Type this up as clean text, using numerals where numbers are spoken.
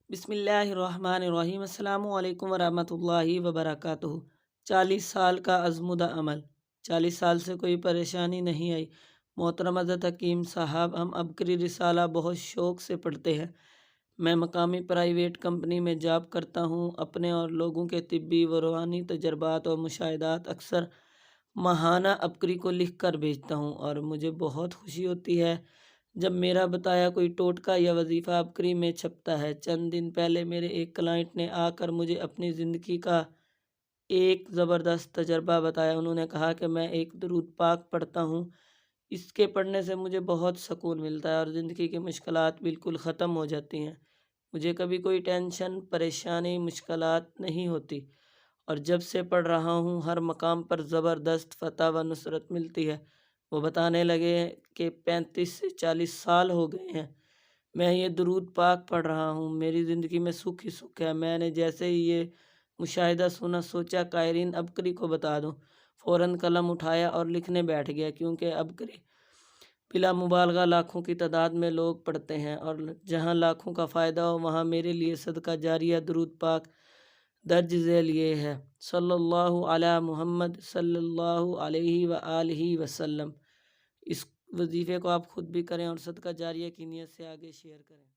بسم اللہ الرحمن الرحیم۔ السلام علیکم ورحمۃ اللہ وبرکاتہ۔ 40 سال کا ازمودہ عمل، 40 سال سے کوئی پریشانی نہیں آئی۔ محترم حضرت حکیم صاحب، ہم عبقری رسالہ بہت شوق سے پڑھتے ہیں۔ میں مقامی پرائیویٹ کمپنی میں جاب کرتا ہوں۔ اپنے اور لوگوں کے طبی و روحانی تجربات اور مشاہدات اکثر ماہانہ عبقری کو لکھ کر بھیجتا ہوں، اور مجھے بہت خوشی ہوتی ہے جب میرا بتایا کوئی ٹوٹکا یا وظیفہ عبقری میں چھپتا ہے۔ چند دن پہلے میرے ایک کلائنٹ نے آ کر مجھے اپنی زندگی کا ایک زبردست تجربہ بتایا۔ انہوں نے کہا کہ میں ایک درود پاک پڑھتا ہوں، اس کے پڑھنے سے مجھے بہت سکون ملتا ہے اور زندگی کی مشکلات بالکل ختم ہو جاتی ہیں۔ مجھے کبھی کوئی ٹینشن، پریشانی، مشکلات نہیں ہوتی، اور جب سے پڑھ رہا ہوں ہر مقام پر زبردست فتح و نصرت ملتی ہے۔ وہ بتانے لگے کہ 35 سے 40 سال ہو گئے ہیں میں یہ درود پاک پڑھ رہا ہوں، میری زندگی میں سکھ ہی سکھ ہے۔ میں نے جیسے ہی یہ مشاہدہ سنا، سوچا قائرین عبقری کو بتا دوں۔ فوراً قلم اٹھایا اور لکھنے بیٹھ گیا، کیونکہ عبقری بلا مبالغہ لاکھوں کی تعداد میں لوگ پڑھتے ہیں، اور جہاں لاکھوں کا فائدہ ہو وہاں میرے لیے صدقہ جاریہ درود پاک درج ذیل یہ ہے: صلی اللہ علی محمد صلی اللہ علیہ وآلہ وسلم۔ اس وظیفے کو آپ خود بھی کریں اور صدقہ جاریہ کی نیت سے آگے شیئر کریں۔